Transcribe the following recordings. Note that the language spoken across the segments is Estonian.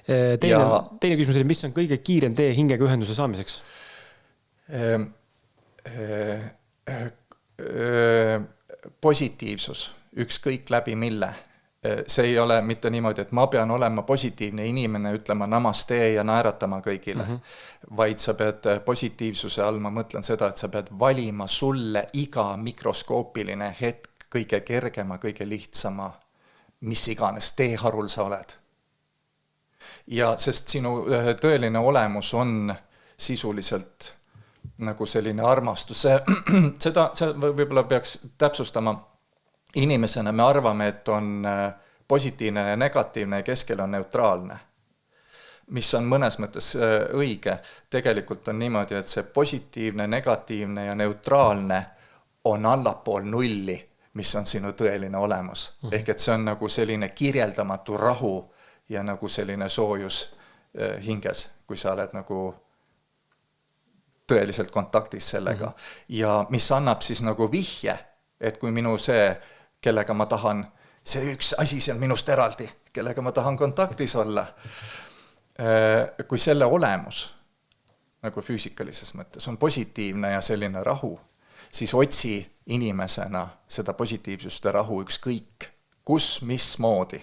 Teine küsimus oli, mis on kõige kiirem tee hingega ühenduse saamiseks? Positiivsus, ükskõik läbi mille. See ei ole mitte niimoodi, et ma pean olema positiivne inimene, ütlema namaste ja naeratama kõigile, vaid sa pead positiivsuse all, ma mõtlen seda, et sa pead valima sulle iga mikroskoopiline hetk kõige kergema, kõige lihtsama, mis iganes teeharul sa oled. Ja sest sinu tõeline olemus on sisuliselt nagu selline armastus. Seda võib-olla peaks täpsustama. Inimesena me arvame, et on positiivne ja negatiivne ja keskel on neutraalne, mis on mõnes mõttes õige. Tegelikult on niimoodi, et see positiivne, negatiivne ja neutraalne on allapool nulli, mis on sinu tõeline olemus. Ehk et see on nagu selline kirjeldamatu rahu ja nagu selline soojus hinges, kui sa oled nagu tõeliselt kontaktis sellega. Ja mis annab siis nagu vihje, et kui minu see, kellega ma tahan, see üks asi seal minust eraldi, kellega ma tahan kontaktis olla, kui selle olemus, nagu füüsikalises mõttes, on positiivne ja selline rahu, siis otsi inimesena seda positiivsust ja rahu ükskõik, kus, mismoodi.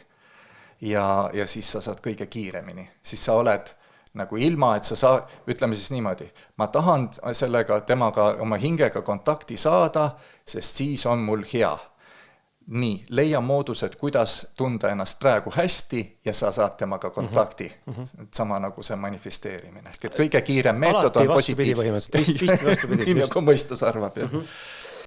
Ja siis sa saad kõige kiiremini. Siis sa oled nagu ilma, et sa ütleme siis niimoodi, ma tahan sellega temaga oma hingega kontakti saada, sest siis on mul hea. Nii, leia moodused, kuidas tunda ennast praegu hästi ja sa saad temaga kontakti. Sama nagu see manifesteerimine. Et kõige kiirem meetod on positiivne. Alati vastupidi põhimõtteliselt. Nii nagu mõistus arvab.